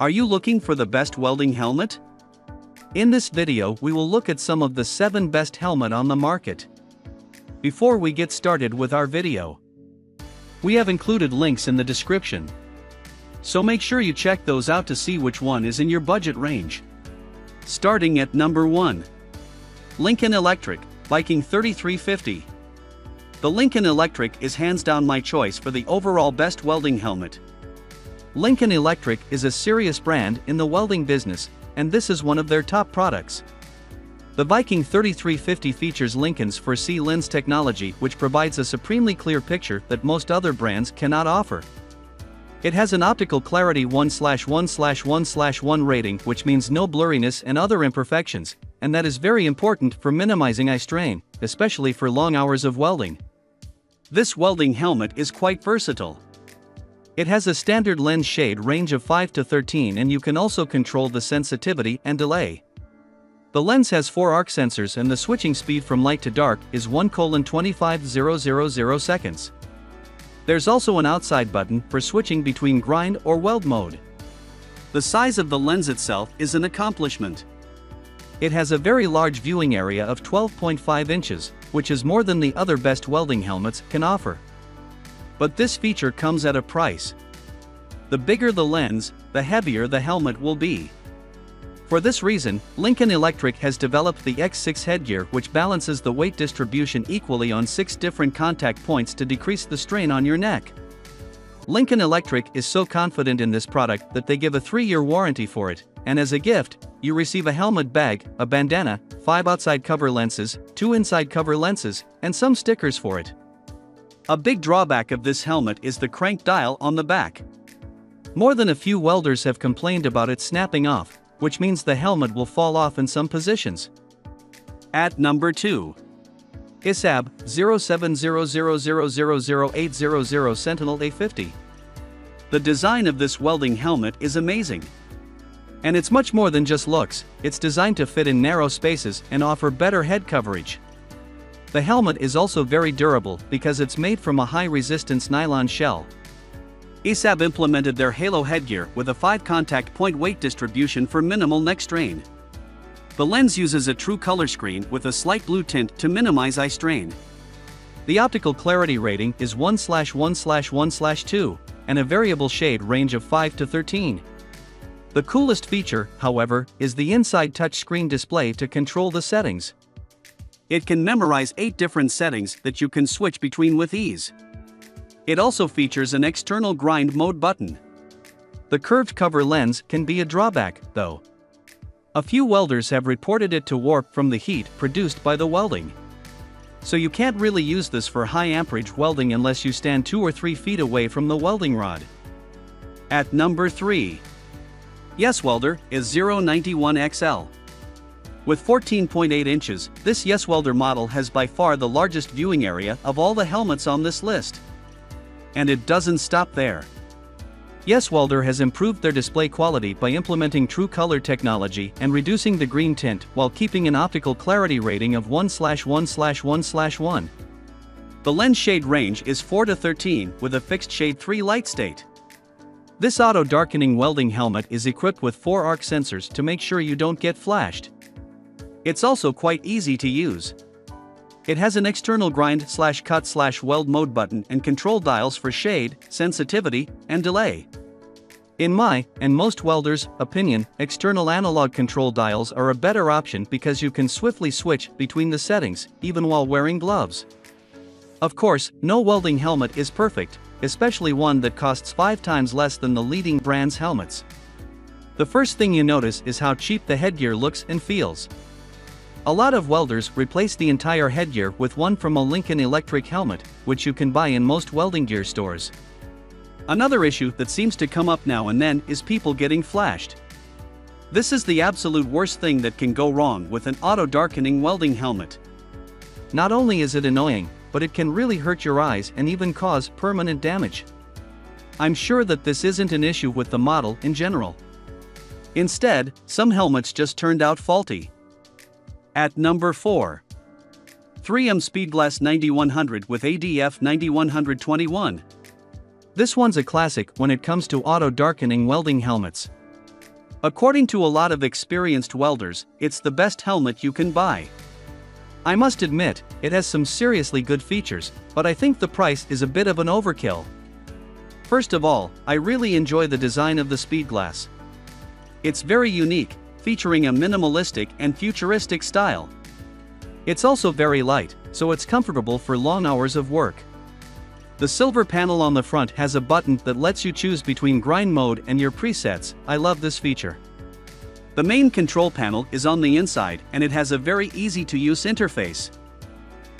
Are you looking for the best welding helmet? In this video we will look at some of the 7 best helmet on the market. Before we get started with our video, we have included links in the description, so make sure you check those out to see which one is in your budget range. Starting at number 1. Lincoln Electric, Viking 3350. The Lincoln Electric is hands down my choice for the overall best welding helmet. Lincoln Electric is a serious brand in the welding business, and this is one of their top products. The Viking 3350 features Lincoln's 4C lens technology, which provides a supremely clear picture that most other brands cannot offer. It has an optical clarity 1/1/1/1 rating, which means no blurriness and other imperfections, and that is very important for minimizing eye strain, especially for long hours of welding. This welding helmet is quite versatile. It has a standard lens shade range of 5 to 13, and you can also control the sensitivity and delay. The lens has 4 arc sensors, and the switching speed from light to dark is 1:25,000 seconds. There's also an outside button for switching between grind or weld mode. The size of the lens itself is an accomplishment. It has a very large viewing area of 12.5 inches, which is more than the other best welding helmets can offer. But this feature comes at a price. The bigger the lens, the heavier the helmet will be. For this reason, Lincoln Electric has developed the X6 headgear, which balances the weight distribution equally on 6 different contact points to decrease the strain on your neck. Lincoln Electric is so confident in this product that they give a 3-year warranty for it, and as a gift, you receive a helmet bag, a bandana, 5 outside cover lenses, 2 inside cover lenses, and some stickers for it. A big drawback of this helmet is the crank dial on the back. More than a few welders have complained about it snapping off, which means the helmet will fall off in some positions. At number 2. ESAB 0700000800 Sentinel A50. The design of this welding helmet is amazing. And it's much more than just looks. It's designed to fit in narrow spaces and offer better head coverage. The helmet is also very durable because it's made from a high-resistance nylon shell. ESAB implemented their Halo headgear with a 5 contact point weight distribution for minimal neck strain. The lens uses a true color screen with a slight blue tint to minimize eye strain. The optical clarity rating is 1/1/1/2, and a variable shade range of 5 to 13. The coolest feature, however, is the inside touchscreen display to control the settings. It can memorize 8 different settings that you can switch between with ease. It also features an external grind mode button. The curved cover lens can be a drawback, though. A few welders have reported it to warp from the heat produced by the welding. So you can't really use this for high amperage welding unless you stand 2 or 3 feet away from the welding rod. At number 3. YesWelder is 091XL. With 14.8 inches, this YesWelder model has by far the largest viewing area of all the helmets on this list. And it doesn't stop there. YesWelder has improved their display quality by implementing true color technology and reducing the green tint while keeping an optical clarity rating of 1/1/1/1/1. The lens shade range is 4 to 13 with a fixed shade 3 light state. This auto-darkening welding helmet is equipped with 4 arc sensors to make sure you don't get flashed. It's also quite easy to use. It has an external grind/cut/weld mode button and control dials for shade, sensitivity, and delay. In my, and most welders' opinion, external analog control dials are a better option because you can swiftly switch between the settings, even while wearing gloves. Of course, no welding helmet is perfect, especially one that costs 5 times less than the leading brand's helmets. The first thing you notice is how cheap the headgear looks and feels. A lot of welders replace the entire headgear with one from a Lincoln Electric helmet, which you can buy in most welding gear stores. Another issue that seems to come up now and then is people getting flashed. This is the absolute worst thing that can go wrong with an auto-darkening welding helmet. Not only is it annoying, but it can really hurt your eyes and even cause permanent damage. I'm sure that this isn't an issue with the model in general. Instead, some helmets just turned out faulty. At number 4. 3M Speedglas 9100 with ADF 9121. This one's a classic when it comes to auto-darkening welding helmets. According to a lot of experienced welders, it's the best helmet you can buy. I must admit, it has some seriously good features, but I think the price is a bit of an overkill. First of all, I really enjoy the design of the Speedglas. It's very unique, featuring a minimalistic and futuristic style. It's also very light, so it's comfortable for long hours of work. The silver panel on the front has a button that lets you choose between grind mode and your presets. I love this feature. The main control panel is on the inside and it has a very easy-to-use interface.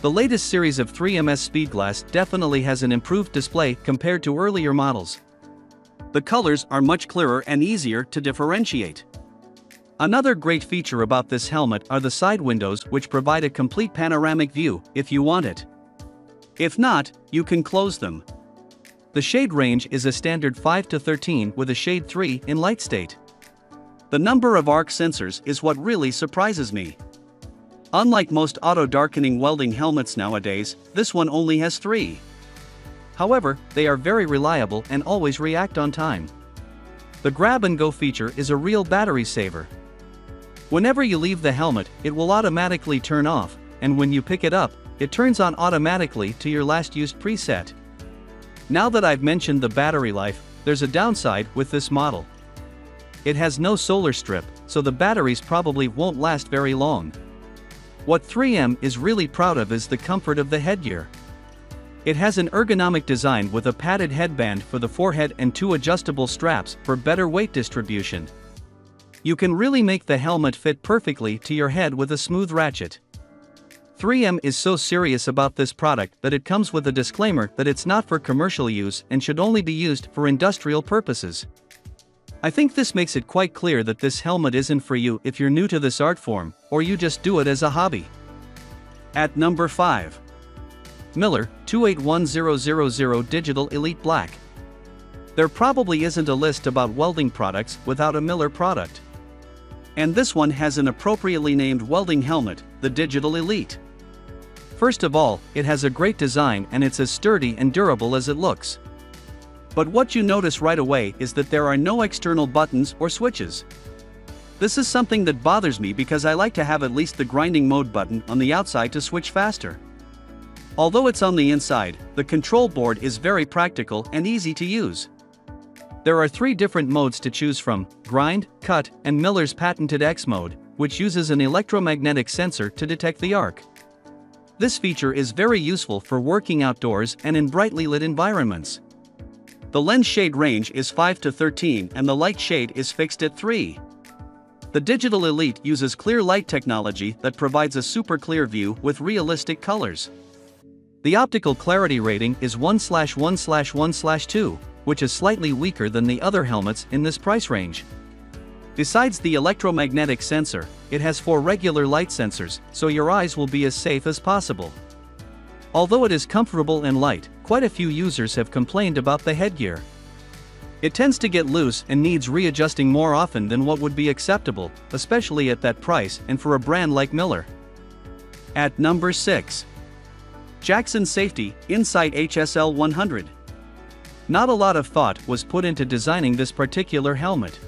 The latest series of 3MS Speedglas definitely has an improved display compared to earlier models. The colors are much clearer and easier to differentiate. Another great feature about this helmet are the side windows, which provide a complete panoramic view if you want it. If not, you can close them. The shade range is a standard 5 to 13 with a shade 3 in light state. The number of arc sensors is what really surprises me. Unlike most auto-darkening welding helmets nowadays, this one only has 3. However, they are very reliable and always react on time. The grab-and-go feature is a real battery saver. Whenever you leave the helmet, it will automatically turn off, and when you pick it up, it turns on automatically to your last used preset. Now that I've mentioned the battery life, there's a downside with this model. It has no solar strip, so the batteries probably won't last very long. What 3M is really proud of is the comfort of the headgear. It has an ergonomic design with a padded headband for the forehead and 2 adjustable straps for better weight distribution. You can really make the helmet fit perfectly to your head with a smooth ratchet. 3M is so serious about this product that it comes with a disclaimer that it's not for commercial use and should only be used for industrial purposes. I think this makes it quite clear that this helmet isn't for you if you're new to this art form, or you just do it as a hobby. At number 5. Miller 281000 Digital Elite Black. There probably isn't a list about welding products without a Miller product. And this one has an appropriately named welding helmet, the Digital Elite. First of all, it has a great design and it's as sturdy and durable as it looks. But what you notice right away is that there are no external buttons or switches. This is something that bothers me because I like to have at least the grinding mode button on the outside to switch faster. Although it's on the inside, the control board is very practical and easy to use. There are 3 different modes to choose from: grind, cut, and Miller's patented X mode, which uses an electromagnetic sensor to detect the arc. This feature is very useful for working outdoors and in brightly lit environments. The lens shade range is 5 to 13 and the light shade is fixed at 3. The Digital Elite uses clear light technology that provides a super clear view with realistic colors. The optical clarity rating is 1/1/1/2, which is slightly weaker than the other helmets in this price range. Besides the electromagnetic sensor, it has 4 regular light sensors, so your eyes will be as safe as possible. Although it is comfortable and light, quite a few users have complained about the headgear. It tends to get loose and needs readjusting more often than what would be acceptable, especially at that price and for a brand like Miller. At number 6. Jackson Safety Insight HSL 100. Not a lot of thought was put into designing this particular helmet.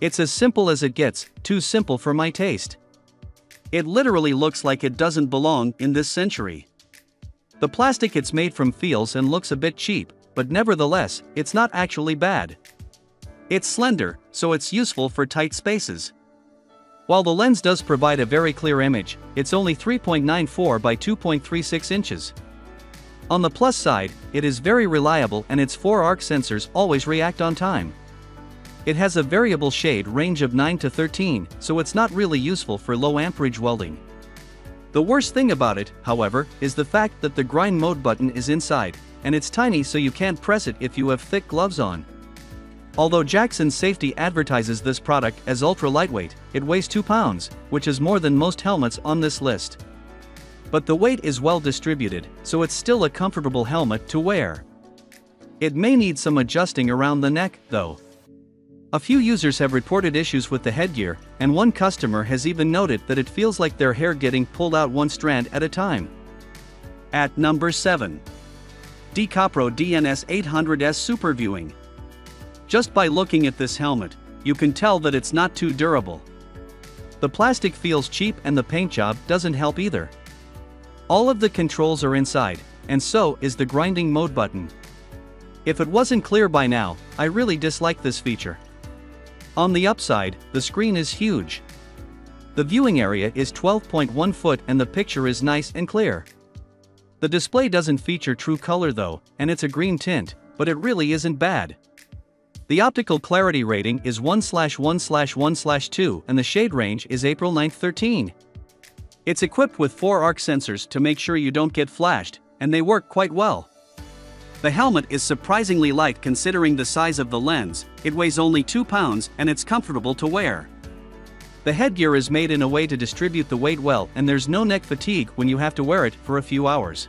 It's as simple as it gets, too simple for my taste. It literally looks like it doesn't belong in this century. The plastic it's made from feels and looks a bit cheap, but nevertheless, it's not actually bad. It's slender, so it's useful for tight spaces. While the lens does provide a very clear image, it's only 3.94 by 2.36 inches. On the plus side, it is very reliable and its 4 arc sensors always react on time. It has a variable shade range of 9 to 13, so it's not really useful for low amperage welding. The worst thing about it, however, is the fact that the grind mode button is inside, and it's tiny so you can't press it if you have thick gloves on. Although Jackson Safety advertises this product as ultra lightweight, it weighs 2 pounds, which is more than most helmets on this list. But the weight is well distributed, so it's still a comfortable helmet to wear. It may need some adjusting around the neck, though. A few users have reported issues with the headgear, and one customer has even noted that it feels like their hair getting pulled out one strand at a time. At number 7. DEKOPRO DNS 800S Super Viewing. Just by looking at this helmet, you can tell that it's not too durable. The plastic feels cheap and the paint job doesn't help either. All of the controls are inside, and so is the grinding mode button. If it wasn't clear by now, I really dislike this feature. On the upside, the screen is huge. The viewing area is 12.1 foot and the picture is nice and clear. The display doesn't feature true color though, and it's a green tint, but it really isn't bad. The optical clarity rating is 1/1/1/2 and the shade range is April 9, 13. It's equipped with 4 arc sensors to make sure you don't get flashed, and they work quite well. The helmet is surprisingly light considering the size of the lens, it weighs only 2 pounds and it's comfortable to wear. The headgear is made in a way to distribute the weight well and there's no neck fatigue when you have to wear it for a few hours.